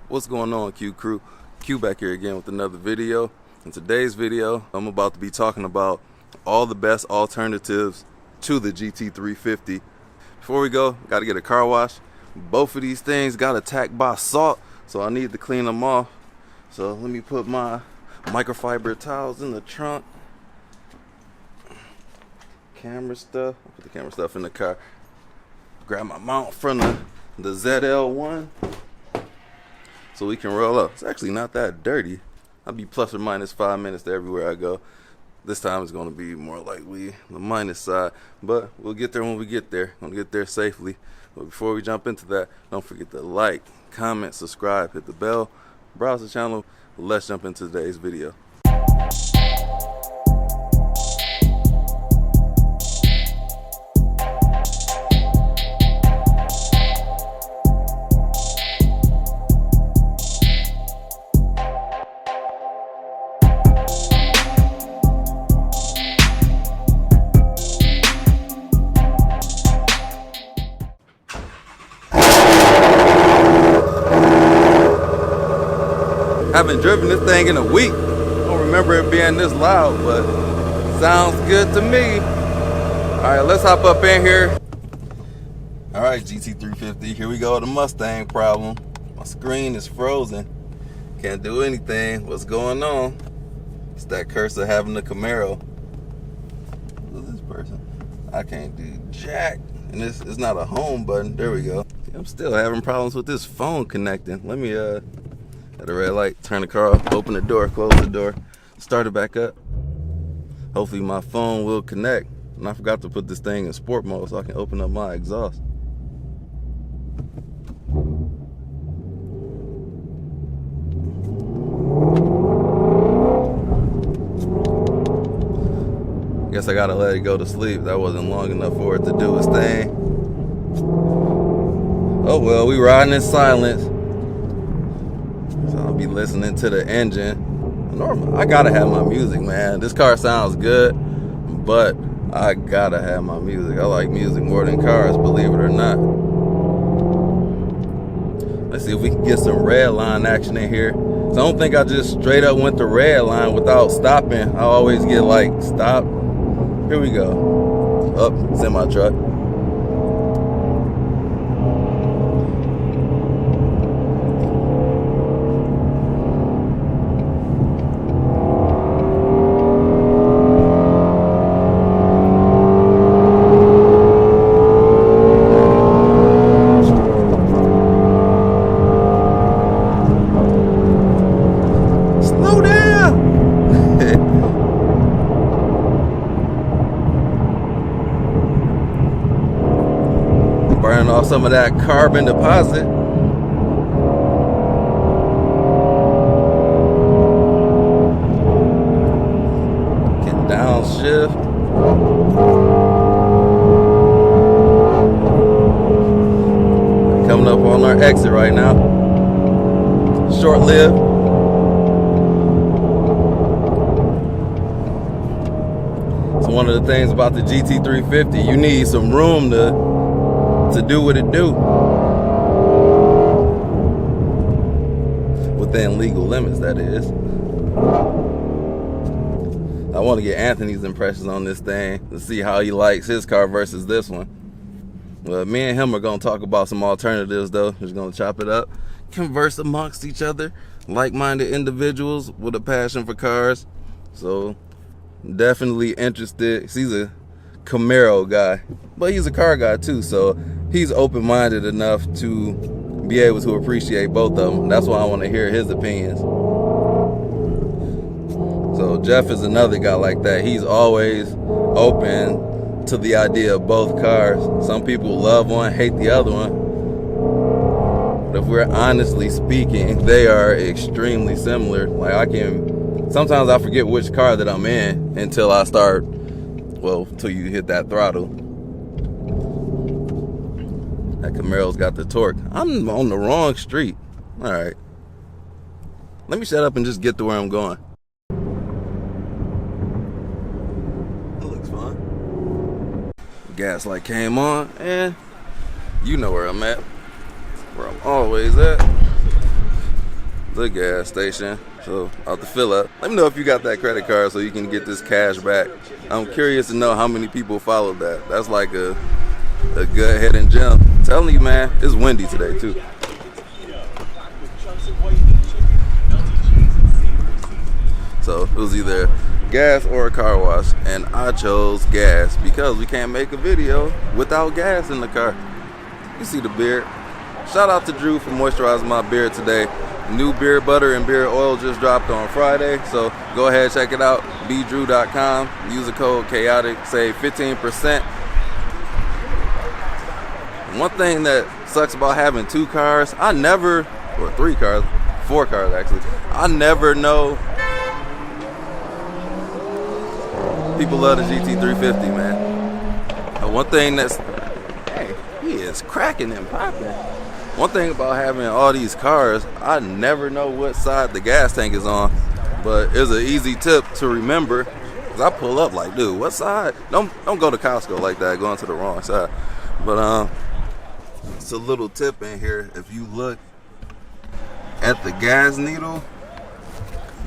What's going on, Q crew? Q back here again with another video. In today's video, I'm about to be talking about all the best alternatives to the GT350. Before we go, got to get a car wash. Both of these things got attacked by salt, so I need to clean them off. So let me put my microfiber towels in the trunk. Camera stuff. I'll put the camera stuff in the car. Grab my mount from the ZL1 so we can roll up. It's actually not that dirty. I'll be plus or minus 5 minutes to everywhere I go. This time it's going to be more likely the minus side, but we'll get there when we get there. We'll get there safely. But before we jump into that, don't forget to like, comment, subscribe, hit the bell, browse the channel. Let's jump into today's video. Haven't driven this thing in a week. I don't remember it being this loud, but sounds good to me. All right, let's hop up in here. All right, GT350, here we go, the Mustang problem. My screen is frozen. Can't do anything. What's going on? It's that curse of having a Camaro. Who's this person? I can't do jack. And it's not a home button. There we go. I'm still having problems with this phone connecting. Let me at a red light, turn the car off, open the door, close the door, start it back up. Hopefully my phone will connect. And I forgot to put this thing in sport mode so I can open up my exhaust. Guess I gotta let it go to sleep. That wasn't long enough for it to do its thing. Oh well, we riding in silence. So I'll be listening to the engine. Normal. I gotta have my music, man. This car sounds good, but I gotta have my music. I like music more than cars, believe it or not. Let's see if we can get some red line action in here. So I don't think I just straight up went to red line without stopping. I always get like stop. Here we go. Up, semi truck. Burning off some of that carbon deposit. Can downshift. Coming up on our exit right now. Short-lived. So one of the things about the GT350, you need some room to do what it do within legal limits, that is. I want to get Anthony's impressions on this thing to see how he likes his car versus this one. Well, me and him are going to talk about some alternatives though. Just going to chop it up, converse amongst each other, like-minded individuals with a passion for cars. So definitely interested. He's a Camaro guy, but he's a car guy too, so he's open-minded enough to be able to appreciate both of them. That's why I want to hear his opinions. So Jeff is another guy like that. He's always open to the idea of both cars. Some people love one, hate the other one. But if we're honestly speaking, they are extremely similar. Like sometimes I forget which car that I'm in until I start, till you hit that throttle. That Camaro's got the torque. I'm on the wrong street. All right. Let me shut up and just get to where I'm going. That looks fun. Gas light came on, and you know where I'm at. Where I'm always at. the gas station. So I'll have to fill up. Let me know if you got that credit card so you can get this cash back. I'm curious to know how many people followed that. That's like a good hidden gem. I'm telling you, man, it's windy today too. So it was either gas or a car wash, and I chose gas because we can't make a video without gas in the car. You see the beard. Shout out to Jrue for moisturizing my beard today. New beard butter and beard oil just dropped on Friday, so go ahead, check it out. bjrue.com. Use the code chaotic, save 15%. One thing that sucks about having 2 cars, or 3 cars, 4 cars actually, I never know. People love the Gt350, man. One thing that's, hey, he is cracking and popping. One thing about having all these cars, I never know what side the gas tank is on, but it's an easy tip to remember. Cause I pull up like, dude, what side? Don't go to Costco like that, going to the wrong side. But it's a little tip in here. If you look at the gas needle,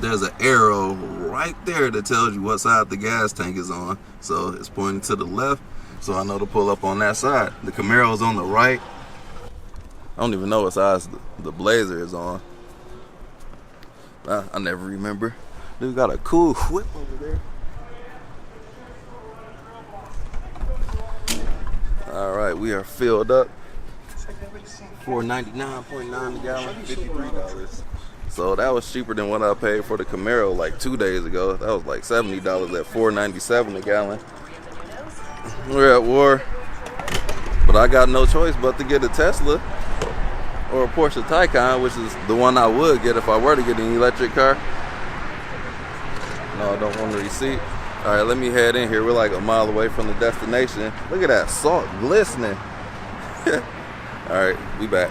there's an arrow right there that tells you what side the gas tank is on. So it's pointing to the left, so I know to pull up on that side. The Camaro's on the right. I don't even know what side the Blazer is on. I never remember. Dude got a cool whip over there. All right, we are filled up. $4.99.9 a gallon, $53. So that was cheaper than what I paid for the Camaro like 2 days ago. That was like $70 at $4.97 a gallon. We're at war, but I got no choice but to get a Tesla or a Porsche Taycan, which is the one I would get if I were to get an electric car. No, I don't want the receipt. All right, let me head in here. We're like a mile away from the destination. Look at that salt glistening. All right, we back.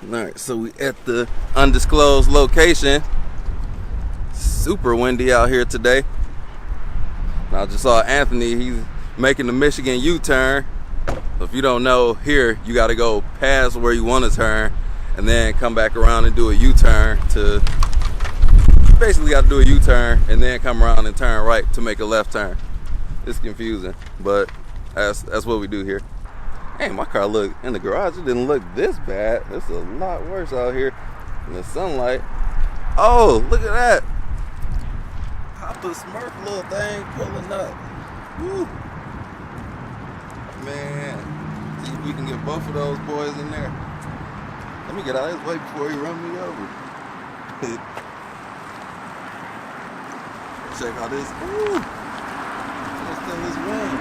All right, so we at the undisclosed location. Super windy out here today. I just saw Anthony. He's making the Michigan U-turn. If you don't know, here you got to go past where you want to turn and then come back around and do a U-turn to. Basically, got to do a U-turn and then come around and turn right to make a left turn. It's confusing, but that's what we do here. Hey, my car looked in the garage. It didn't look this bad. It's a lot worse out here in the sunlight. Oh, look at that. Papa Smurf little thing pulling up. Woo. Man, see if we can get both of those boys in there. Let me get out of his way before he run me over. Check out this. Ooh. Let's tell this wind.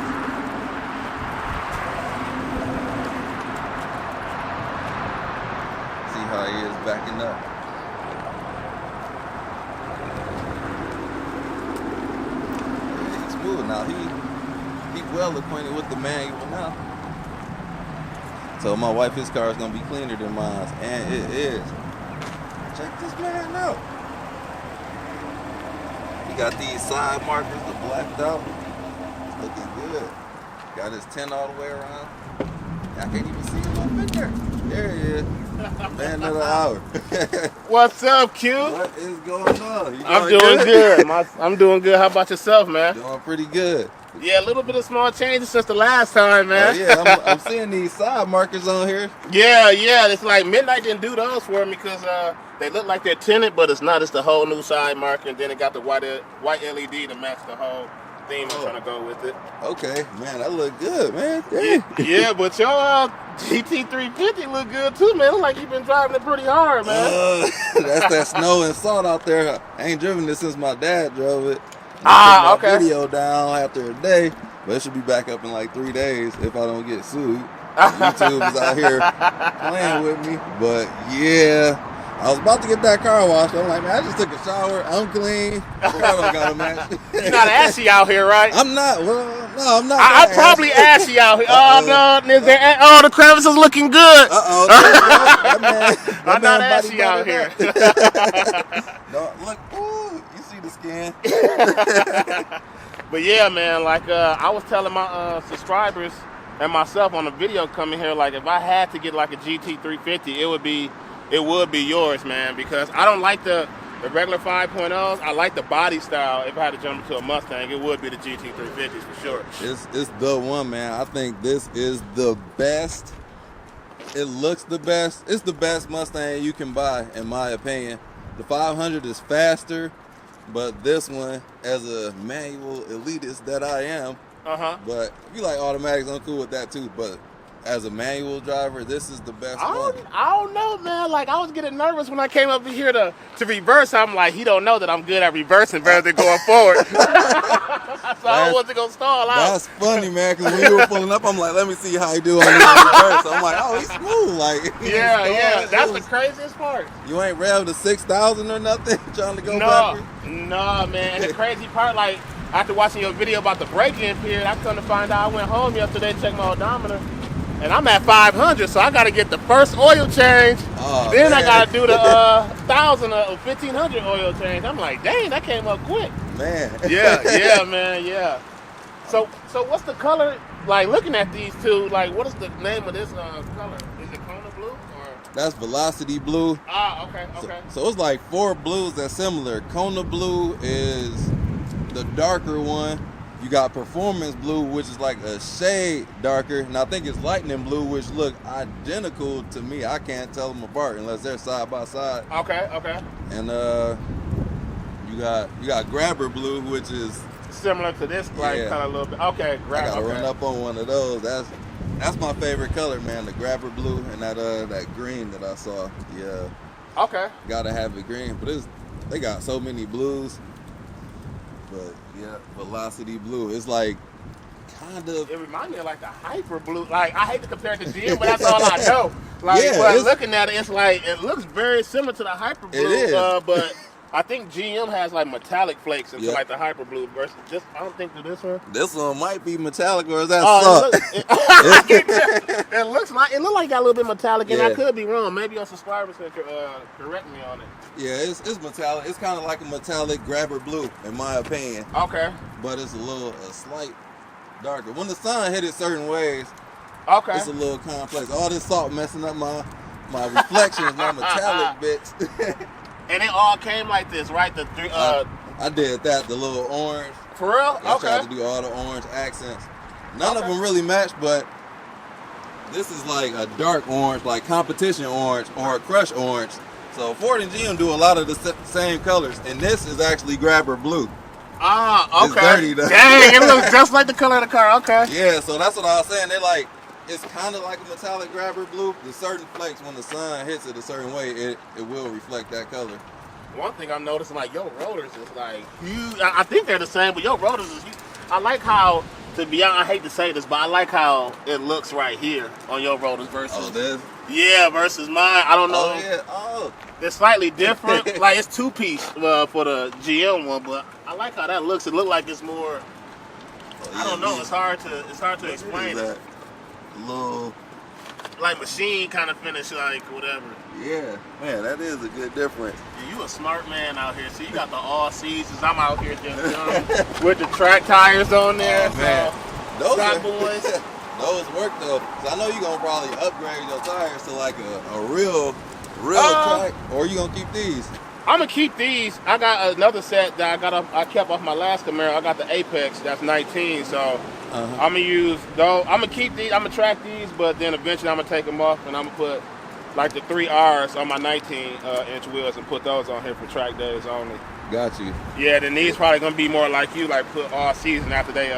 How he is backing up. Yeah, he's smooth now. He well acquainted with the manual now. So my wife, his car is gonna be cleaner than mine, and it is. Check this man out. He got these side markers, the blacked out. It's looking good. Got his tint all the way around. I can't even see him up in there. There he is. Man of the hour. What's up, Q? What is going on? I'm doing good. I'm doing good. How about yourself, man? Doing pretty good. Yeah, a little bit of small changes since the last time, man. Oh, yeah, I'm seeing these side markers on here. Yeah. It's like Midnight didn't do those for me because they look like they're tinted, but it's not. It's the whole new side marker, and then it got the white LED to match the whole theme. I'm trying to go with it. Okay, man, that look good, man. Yeah, but your Gt350 look good too, man. Look like you've been driving it pretty hard, man. That's that snow and salt out there. I ain't driven this since my dad drove it. Okay. Video down after a day, but it should be back up in like 3 days if I don't get sued. YouTube is out here playing with me, but yeah. I was about to get that car washed. I'm like, man, I just took a shower. I'm clean. I don't got a match. You're not ashy out here, right? I'm not. Well, no, I'm not. I'm probably ashy out here. Oh, no. The crevice is looking good. I'm not ashy out here. No, look. Ooh, you see the skin. But yeah, man, like I was telling my subscribers and myself on the video coming here, like if I had to get like a Gt350, it would be it would be yours, man, because I don't like the regular 5.0s. I like the body style. If I had to jump into a Mustang, it would be the GT350s for sure. It's the one, man. I think this is the best. It looks the best. It's the best Mustang you can buy, in my opinion. The 500 is faster, but this one, as a manual elitist that I am, but if you like automatics, I'm cool with that too. But as a manual driver, this is the best one. I don't know, man. Like, I was getting nervous when I came up here to reverse. I'm like, he don't know that I'm good at reversing better than going forward. So I wasn't going to stall out. That's funny, man, because when you were pulling up, I'm like, let me see how he do on this reverse. So I'm like, oh, he's smooth. Like, yeah. That's the craziest part. You ain't revved to 6,000 or nothing trying to go backwards? No, man. The crazy part, like, after watching your video about the braking period, I come to find out I went home yesterday to check my odometer. And I'm at 500, so I got to get the first oil change. Oh, then man. I got to do the 1,000 or 1,500 oil change. I'm like, dang, that came up quick. Man. Yeah, man, yeah. So what's the color? Like, looking at these two, like, what is the name of this color? Is it Kona blue or? That's Velocity Blue. Ah, okay. So it's like 4 blues that's similar. Kona Blue is the darker one. You got Performance Blue, which is like a shade darker, and I think it's Lightning Blue, which look identical to me. I can't tell them apart unless they're side by side. Okay. And you got Grabber Blue, which is similar to this, like kind of a little bit. Okay, I gotta run up on one of those. That's my favorite color, man. The Grabber Blue and that green that I saw. Yeah. Okay. Gotta have it green, but they got so many blues. But yeah, Velocity Blue. It's like kind of. It reminds me of like the Hyper Blue. Like, I hate to compare it to GM, but that's all I know. Like, when looking at it, it's like it looks very similar to the Hyper Blue. It is. But I think GM has like metallic flakes into like the Hyper Blue versus just. I don't think that this one. This one might be metallic, or is that suck? It looks like it got a little bit metallic, and I could be wrong. Maybe our subscribers can correct me on it. Yeah, it's metallic. It's kind of like a metallic Grabber Blue, in my opinion. Okay. But it's a slight darker. When the sun hit it certain ways, it's a little complex. All this salt messing up my reflections, my metallic bits. And it all came like this, right? The three. I did that. The little orange. For real? I tried to do all the orange accents. None of them really match, but this is like a dark orange, like competition orange or a crush orange. So Ford and GM do a lot of the same colors, and this is actually Grabber Blue. Ah, okay. It's dirty though. Dang, it looks just like the color of the car. Okay. Yeah, so that's what I was saying. They're like, it's kind of like a metallic Grabber Blue. There's certain flakes, when the sun hits it a certain way, it will reflect that color. One thing I'm noticing, like, your rotors is like huge. I think they're the same, but your rotors is huge. I like how, to be honest, I hate to say this, but I like how it looks right here on your rotors versus versus mine. I don't know. Oh yeah. Oh. They're slightly different. Like, it's 2-piece for the GM one, but I like how that looks. It looks like it's more. I don't know. It's hard to explain it. Little like machine kind of finish, like whatever. Yeah, man, that is a good difference. Yeah, you a smart man out here. So you got the all seasons. I'm out here just with the track tires on there. Oh, man. Those track boys. Those work though. So I know you're gonna probably upgrade your tires to like a real track, or you gonna keep these? I'm gonna keep these. I got another set that I kept off my last Camaro. I got the Apex. That's 19. So I'm gonna use those. I'm gonna keep these. I'm gonna track these, but then eventually I'm gonna take them off and I'm gonna put like the 3 Rs on my 19-inch wheels and put those on here for track days only. Got you. Yeah, then these probably gonna be more like you, like put all season after they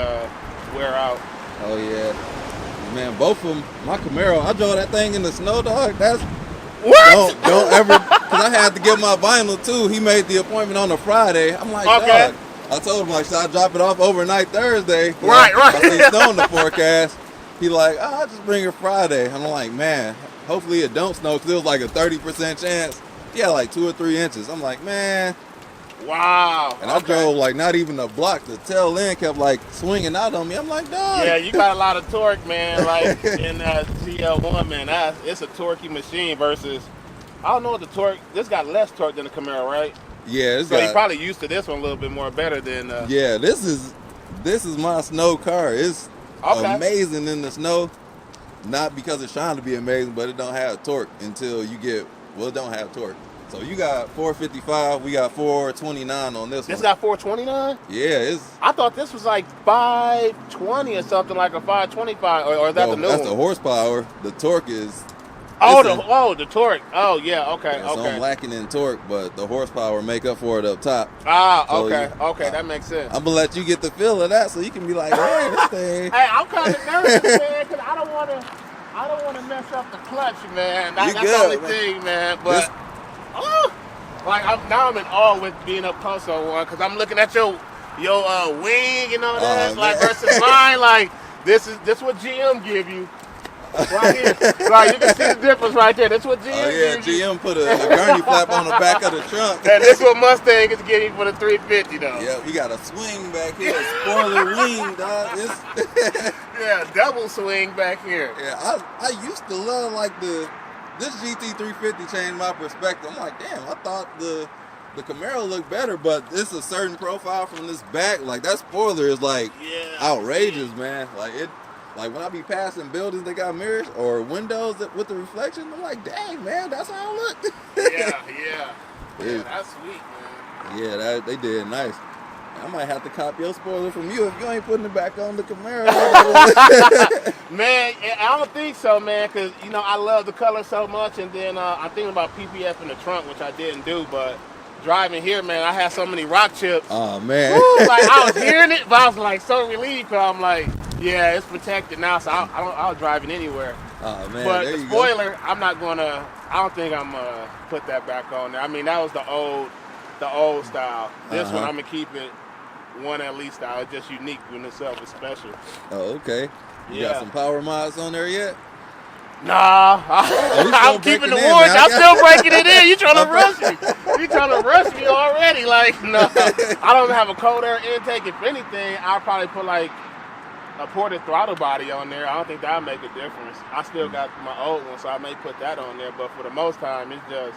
wear out. Oh yeah, man. Both of them. My Camaro. I drove that thing in the snow, dog. That's what? Don't ever. Cause I had to get my vinyl too. He made the appointment on a Friday. I'm like, dog. I told him, like, should I drop it off overnight Thursday? Right. I see snow in the forecast. He like, I'll just bring it Friday. I'm like, man, hopefully it don't snow, because it was like a 30% chance. Yeah, like 2 or 3 inches. I'm like, man. Wow. And I drove like not even a block. The tail end kept like swinging out on me. I'm like, dog. Yeah, you got a lot of torque, man. Like in GL1, man, it's a torquey machine versus, I don't know what the torque. This got less torque than the Camaro, right? Yeah, so you're probably used to this one a little bit more better than. Yeah, this is my snow car. It's amazing in the snow. Not because it's trying to be amazing, but it don't have torque until you get Well, it don't have torque. So you got 455, we got 429 on this one. This got 429? Yeah, I thought this was like 520 or something, like a 525, or is that the new that's one? the horsepower. The torque is... the torque. Oh, yeah, okay, So I'm lacking in torque, but the horsepower make up for it up top. So that makes sense. I'm gonna let you get the feel of that, so you can be like, "Hey, this thing." Hey, I'm kind of nervous, man, because I don't want to mess up the clutch, man. That's good, the only man. thing, man. But now I'm in awe with being up close on one, because I'm looking at your wing and all that, versus mine. Like this what GM give you. Right here. Right, you can see the difference right there. That's what GM gives you. GM put a gurney flap on the back of the trunk. And this what Mustang is getting for the 350 though. Yeah, we got a swing back here, a spoiler wing, dog. Yeah, double swing back here. Yeah, I used to love this GT350 changed my perspective. I'm like, damn, I thought the Camaro looked better, but it's a certain profile from this back. Like that spoiler is outrageous, man. Like when I be passing buildings that got mirrors or windows with the reflection, I'm like, dang, man, that's how I look. Yeah, that's sweet, man. Yeah, they did nice. I might have to copy your spoiler from you if you ain't putting it back on the Camaro. Man, I don't think so, man, because, I love the color so much, and then I'm thinking about PPF in the trunk, which I didn't do, but driving here, man, I had so many rock chips. Oh, man. Woo, like, I was hearing it, but I was, like, so relieved, because I'm like, yeah, it's protected now, so I'll drive it anywhere. Oh, man, but the spoiler, I don't think I'm going to put that back on there. I mean, that was the old style. This one, I'm going to keep it one LE style. It's just unique in itself. It's special. Oh, okay. You got some power mods on there yet? Nah, I'm keeping the warranty. I'm still breaking it in. You trying to rush me? You trying to rush me already? Like, no, I don't have a cold air intake. If anything, I'll probably put like a ported throttle body on there. I don't think that'll make a difference. I still got my old one, so I may put that on there. But for the most time, it's just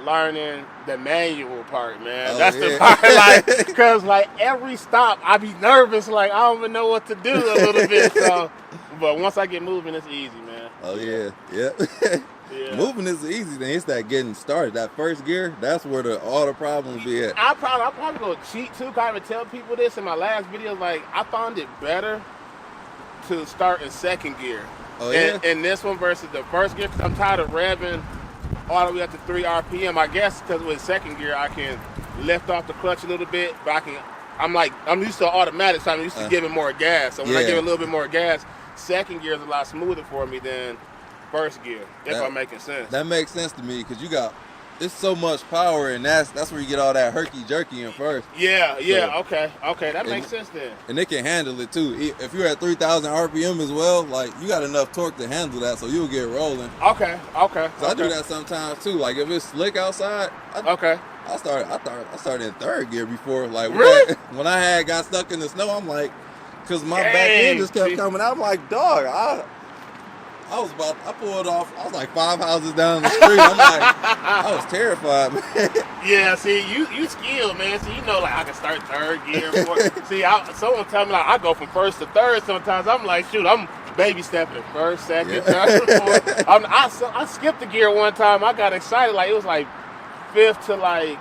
learning the manual part, man. That's the part, like, because like every stop, I be nervous, like I don't even know what to do a little bit. So, but once I get moving, it's easy, man. Oh yeah. Moving is the easy thing. It's that getting started. That first gear, that's where all the problems be at. I'll probably go cheat too. Cause I even tell people this in my last video. Like I found it better to start in second gear. Oh yeah. And this one versus the first gear, because I'm tired of revving all the way up to 3 RPM. I guess because with second gear I can lift off the clutch a little bit, but I'm used to automatic, so I'm used to giving more gas. So when I give a little bit more gas, second gear is a lot smoother for me than first gear. If I'm making sense. That makes sense to me because it's so much power, and that's where you get all that herky jerky in first. Yeah, okay, that makes sense then. And it can handle it too. If you're at 3,000 RPM as well, like you got enough torque to handle that, so you'll get rolling. Okay. So I do that sometimes too. Like if it's slick outside, I started in third gear before. Like really? when I got stuck in the snow, I'm like, because my back end just kept coming out. I'm like, dog, I pulled off. I was like 5 houses down the street. I'm like, I was terrified, man. Yeah, see, you skilled, man. See, like I can start third gear. See, someone tell me like I go from first to third. Sometimes I'm like, shoot, I'm baby stepping first, second, third, fourth. I skipped the gear one time. I got excited, like it was like fifth to like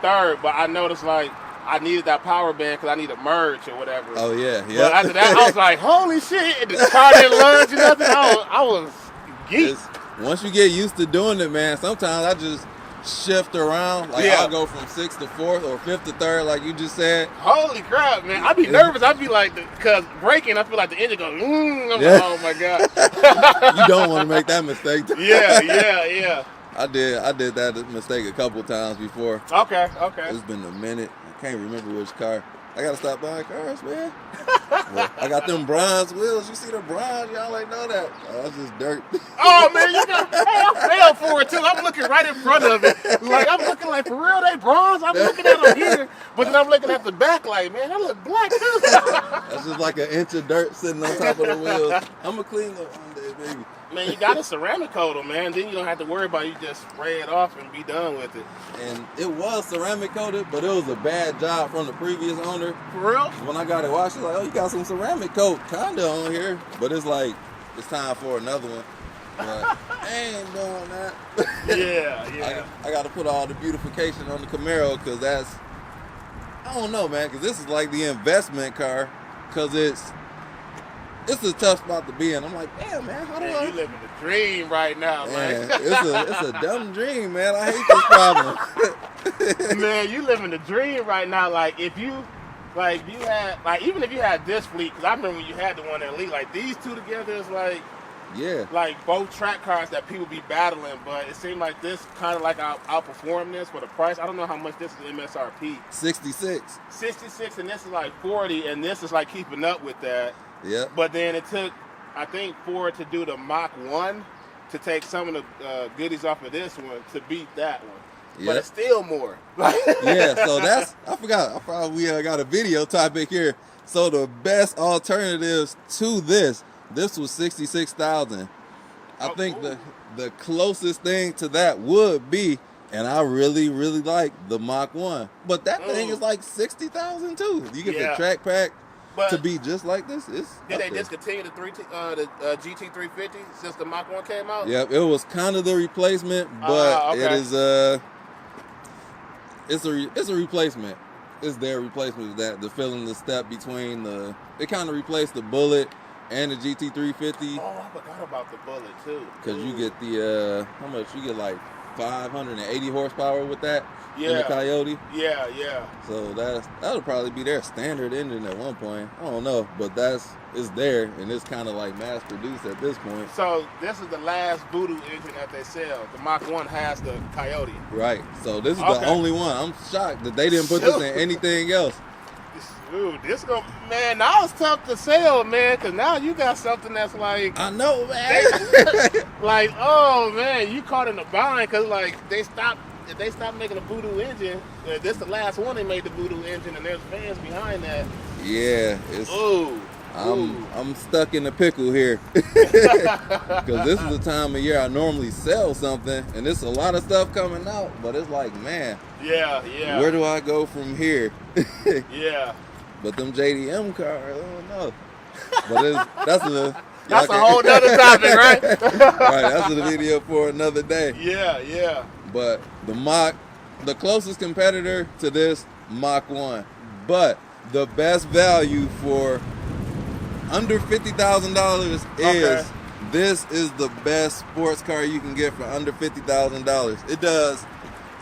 third. But I noticed like I needed that power band because I need a merge or whatever. Oh yeah. But after that, I was like, holy shit! And the car didn't lunge or nothing. I was geeked. Once you get used to doing it, man, sometimes I just shift around. Like I'll go from 6th to 4th or 5th to 3rd, like you just said. Holy crap, man! I'd be nervous. I'd be like, because braking, I feel like the engine goes. I'm like, oh my god. You don't want to make that mistake. Yeah. I did that mistake a couple times before. Okay. It's been a minute. I can't remember which car. I gotta stop buying cars, man. Well, I got them bronze wheels. You see the bronze? Y'all ain't know that. Oh, that's just dirt. Oh man, I fell for it too. I'm looking right in front of it. Like I'm looking like, for real, they bronze? I'm looking at them here, but then I'm looking at the back like, man, that look black too. That's just like an inch of dirt sitting on top of the wheels. I'm gonna clean up one day, baby. Man, you got a ceramic coat them, man. Then you don't have to worry about it. You just spray it off and be done with it. And it was ceramic coated, but it was a bad job from the previous owner. For real? When I got it washed, she's like, oh, you got some ceramic coat kinda on here. But it's like, it's time for another one. But I ain't doing that. Yeah. I got to put all the beautification on the Camaro because that's, I don't know, man, because this is like the investment car because it's a tough spot to be in. I'm like, damn, man, how do I? You living the dream right now, man. It's a dumb dream, man. I hate this problem. Man, you living the dream right now. Like if you had even if you had this fleet, because I remember when you had the one at Elite, like these two together is like. Yeah. Like both track cars that people be battling, but it seemed like this kind of like outperformed this for the price. I don't know how much this is MSRP. 66. 66, and this is like 40, and this is like keeping up with that. Yeah. But then it took, I think, Ford to do the Mach 1 to take some of the goodies off of this one to beat that one. But Yep. it's still more. Yeah, so that's, I forgot we got a video topic here. So the best alternatives to this was 66,000. I think cool. the closest thing to that would be, and I really like the Mach 1, but that thing is like 60,000 too. You get the track pack to be just like this. Did they discontinue the GT350 since the Mach 1 came out? Yep, it was kind of the replacement, but it is it's a replacement. It's their replacement. That the filling the step between it kind of replaced the Bullet and the GT350. Oh, I forgot about the Bullet too. Because you get the how much? You get like 580 horsepower with that in the Coyote. Yeah. So that'll probably be their standard engine at one point. I don't know, but it's there, and it's kind of like mass produced at this point. So this is the last Voodoo engine that they sell. The Mach 1 has the Coyote. Right. So this is the only one. I'm shocked that they didn't put this in anything else. Dude, man, now it's tough to sell, man, because now you got something that's like... I know, man. Like, oh, man, you caught in a bind, because, like, if they stopped making a Voodoo engine, this is the last one they made the Voodoo engine, and there's fans behind that. Yeah, it's... Ooh. I'm stuck in the pickle here. Because this is the time of year I normally sell something, and there's a lot of stuff coming out, but it's like, man. Yeah. Where do I go from here? Yeah. But them JDM cars, I don't know. But that's a whole nother topic, right? Right, that's a video for another day. Yeah. But the closest competitor to this, Mach 1. But the best value for under $50,000 is this is the best sports car you can get for under $50,000. It does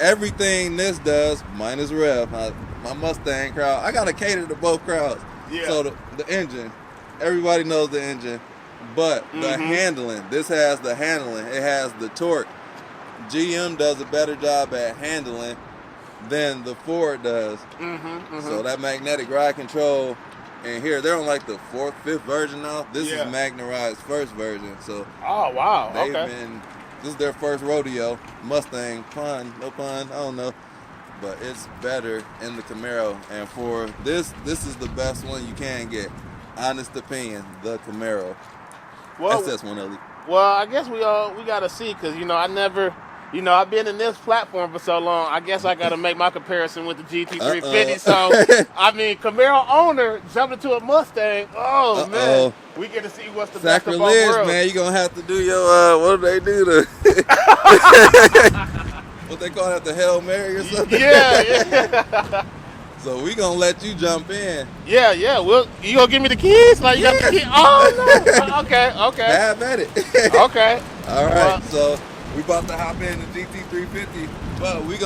everything this does, minus rev. My Mustang crowd, I gotta cater to both crowds. Yeah. So the engine, everybody knows the engine, but the handling, this has the handling, it has the torque. GM does a better job at handling than the Ford does. So that magnetic ride control, and here they're on like the 4th, 5th version now. This is Magna Ride's first version. So oh wow, this is their first rodeo. Mustang, no pun, I don't know. But it's better in the Camaro, and for this is the best one you can get. Honest opinion, the Camaro. Well, SS1 Elite. Well, I guess we gotta see, because I've been in this platform for so long. I guess I gotta make my comparison with the GT350. So I mean, Camaro owner jumped into a Mustang. Oh man, we get to see what's the best of both worlds. Man, you gonna have to do your what do they do to what they call that, the Hail Mary or something? Yeah. So we gonna let you jump in. Yeah. Well, you gonna give me the keys? Like you got the keys? Oh no. Okay. Have at it. Okay. All right. So we about to hop in the GT350, but you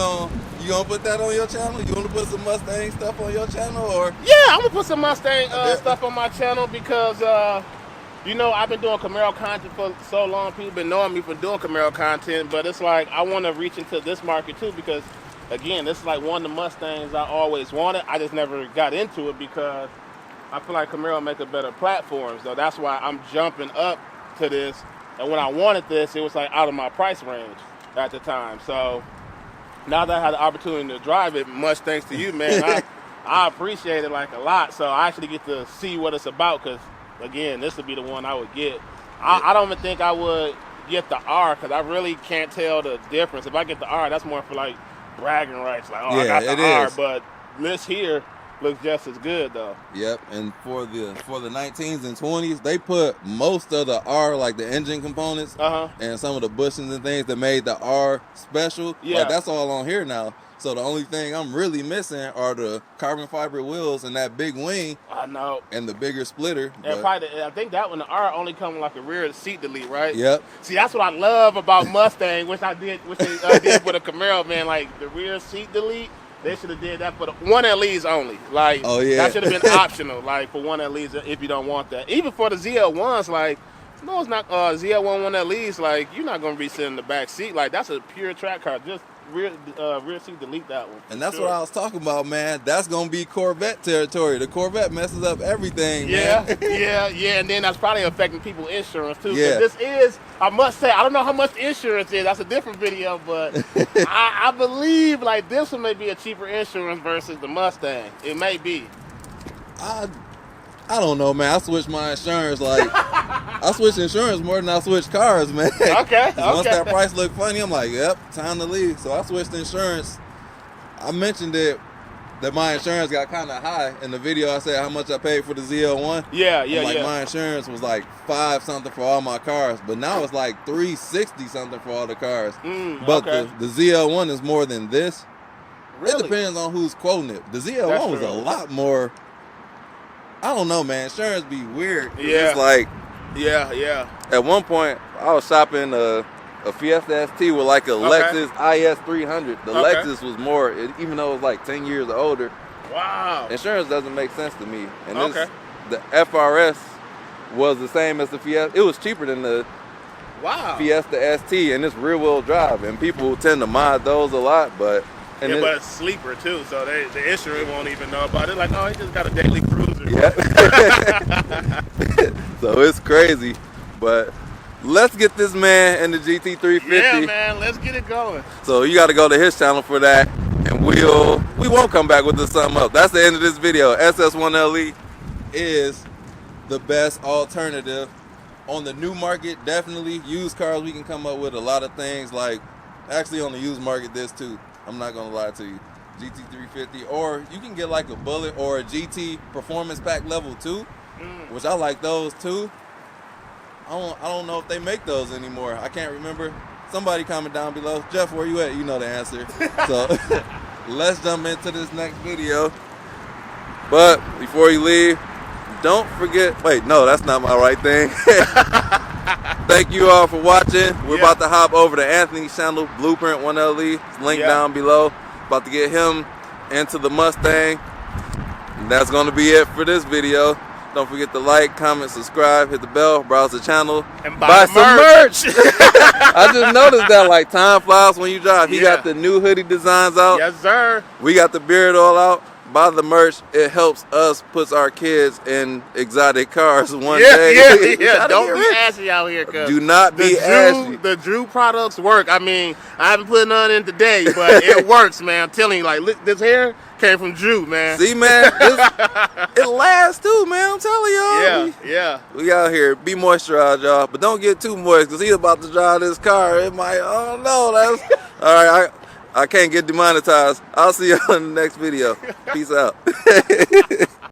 gonna put that on your channel? You wanna put some Mustang stuff on your channel, or? Yeah, I'm gonna put some Mustang stuff on my channel because I've been doing Camaro content for so long. People been knowing me for doing Camaro content, but it's like I want to reach into this market too because, again, this is like one of the Mustangs I always wanted. I just never got into it because I feel like Camaro make a better platform. So that's why I'm jumping up to this. And when I wanted this, it was like out of my price range at the time. So now that I had the opportunity to drive it, much thanks to you, man, I appreciate it like a lot. So I actually get to see what it's about because, again, this would be the one I would get. I don't even think I would get the R because I really can't tell the difference. If I get the R, that's more for like bragging rights. Like, I got the R. But this here, looks just as good though. Yep, and for the 19s and 20s, they put most of the R, like the engine components, and some of the bushings and things that made the R special. Yeah, like, that's all on here now. So the only thing I'm really missing are the carbon fiber wheels and that big wing. I know. And the bigger splitter. And probably, I think that one, the R only comes with like a rear seat delete, right? Yep. See, that's what I love about Mustang, which they did with a Camaro, man. Like the rear seat delete, they should have did that for the one LEs only. Like, oh yeah, that should have been optional, like for one LEs if you don't want that. Even for the ZL1s, like, no, it's not ZL1 one LEs. Like, you're not gonna be sitting in the back seat. Like, that's a pure track car. Just rear seat delete that one. And that's what I was talking about, man. That's gonna be Corvette territory. The Corvette messes up everything, man. Yeah, and then that's probably affecting people's insurance too. Yeah. This is, I must say, I don't know how much the insurance is. That's a different video, but I believe like this one may be a cheaper insurance versus the Mustang. It may be. I don't know, man. I switched my insurance. Like, I switched insurance more than I switched cars, man. Okay. Once that price looked funny, I'm like, yep, time to leave. So I switched insurance. I mentioned it that my insurance got kind of high in the video. I said how much I paid for the ZL1. Yeah. My insurance was like $5 something for all my cars, but now it's like $360 something for all the cars. But the ZL1 is more than this. Really? It depends on who's quoting it. The ZL1 was a lot more. I don't know, man. Insurance be weird. Yeah. It's like, yeah. At one point, I was shopping a Fiesta ST with like a Lexus IS 300. The Lexus was more, even though it was like 10 years older. Wow. Insurance doesn't make sense to me. And the FRS was the same as the Fiesta. It was cheaper than the Fiesta ST, and it's rear-wheel drive. And people tend to mod those a lot, but... but it's sleeper too, so the insurance won't even know about it. Like, oh, he just got a daily cruiser. Yeah. So it's crazy, but let's get this man in the Gt350. Yeah, man, let's get it going. So you got to go to his channel for that, and we won't come back with this something up. That's the end of this video. SS1LE is the best alternative on the new market. Definitely used cars. We can come up with a lot of things, like actually on the used market, this too. I'm not gonna lie to you. Gt350, or you can get like a Bullet or a GT Performance Pack Level 2, which I like those too. I don't know if they make those anymore. I can't remember. Somebody comment down below. Jeff, where you at? You know the answer. So let's jump into this next video. But before you leave, don't forget, wait, no, that's not my right thing. Thank you all for watching. We're about to hop over to Anthony's channel, Blueprint 1LE. It's linked down below. About to get him into the Mustang. And that's going to be it for this video. Don't forget to like, comment, subscribe, hit the bell, browse the channel, and buy some merch. I just noticed that, like, time flies when you drive. He got the new hoodie designs out. Yes, sir. We got the beard all out. Buy the merch. It helps us put our kids in exotic cars one day. Yeah. Don't be ashy out here, cuz. Do not be ashy. The Jrue products work. I mean, I haven't put none in today, but it works, man. I'm telling you, like, look, this hair came from Jrue, man. See, man, it lasts too, man. I'm telling y'all. Yeah. We out here. Be moisturized, y'all, but don't get too moist, because he's about to drive this car. It might. Oh no, that's all right. I can't get demonetized. I'll see y'all in the next video. Peace out.